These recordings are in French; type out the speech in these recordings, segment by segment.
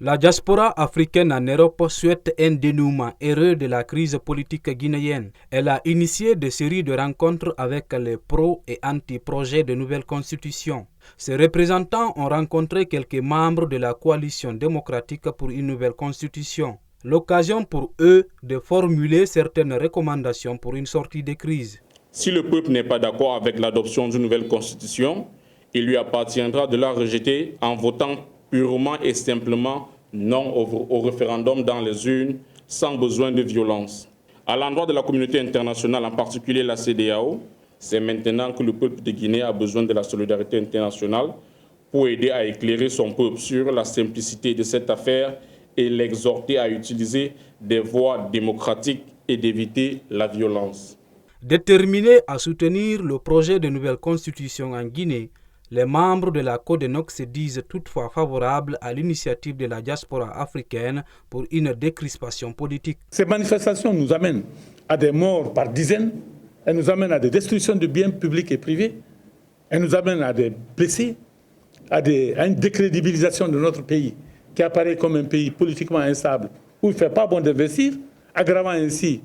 La diaspora africaine en Europe souhaite un dénouement heureux de la crise politique guinéenne. Elle a initié des séries de rencontres avec les pro- et anti-projets de nouvelle constitution. Ses représentants ont rencontré quelques membres de la coalition démocratique pour une nouvelle constitution. L'occasion pour eux de formuler certaines recommandations pour une sortie de crise. Si le peuple n'est pas d'accord avec l'adoption d'une nouvelle constitution, il lui appartiendra de la rejeter en votant purement et simplement non au référendum dans les urnes, sans besoin de violence. À l'endroit de la communauté internationale, en particulier la CEDEAO, c'est maintenant que le peuple de Guinée a besoin de la solidarité internationale pour aider à éclairer son peuple sur la simplicité de cette affaire et l'exhorter à utiliser des voies démocratiques et d'éviter la violence. Déterminés à soutenir le projet de nouvelle constitution en Guinée, les membres de la CODENOC se disent toutefois favorables à l'initiative de la diaspora africaine pour une décrispation politique. Ces manifestations nous amènent à des morts par dizaines, elles nous amènent à des destructions de biens publics et privés, elles nous amènent à des blessés, à une décrédibilisation de notre pays qui apparaît comme un pays politiquement instable où il ne fait pas bon d'investir, aggravant ainsi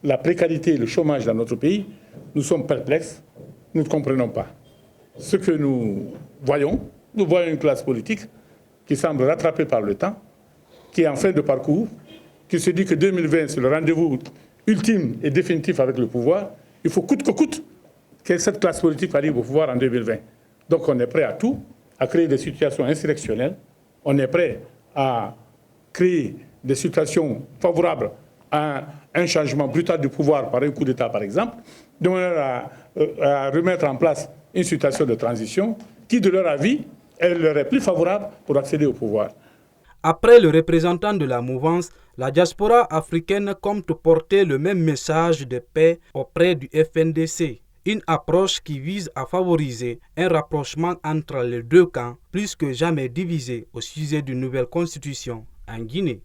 la précarité et le chômage dans notre pays. Nous sommes perplexes, nous ne comprenons pas. Ce que nous voyons une classe politique qui semble rattrapée par le temps, qui est en fin de parcours, qui se dit que 2020, c'est le rendez-vous ultime et définitif avec le pouvoir. Il faut coûte que coûte que cette classe politique arrive au pouvoir en 2020. Donc on est prêt à tout, à créer des situations insurrectionnelles. On est prêt à créer des situations favorables à un changement brutal du pouvoir par un coup d'État, par exemple, de manière à remettre en place une situation de transition qui, de leur avis, elle leur est plus favorable pour accéder au pouvoir. Après le représentant de la mouvance, la diaspora africaine compte porter le même message de paix auprès du FNDC, une approche qui vise à favoriser un rapprochement entre les deux camps plus que jamais divisés au sujet d'une nouvelle constitution en Guinée.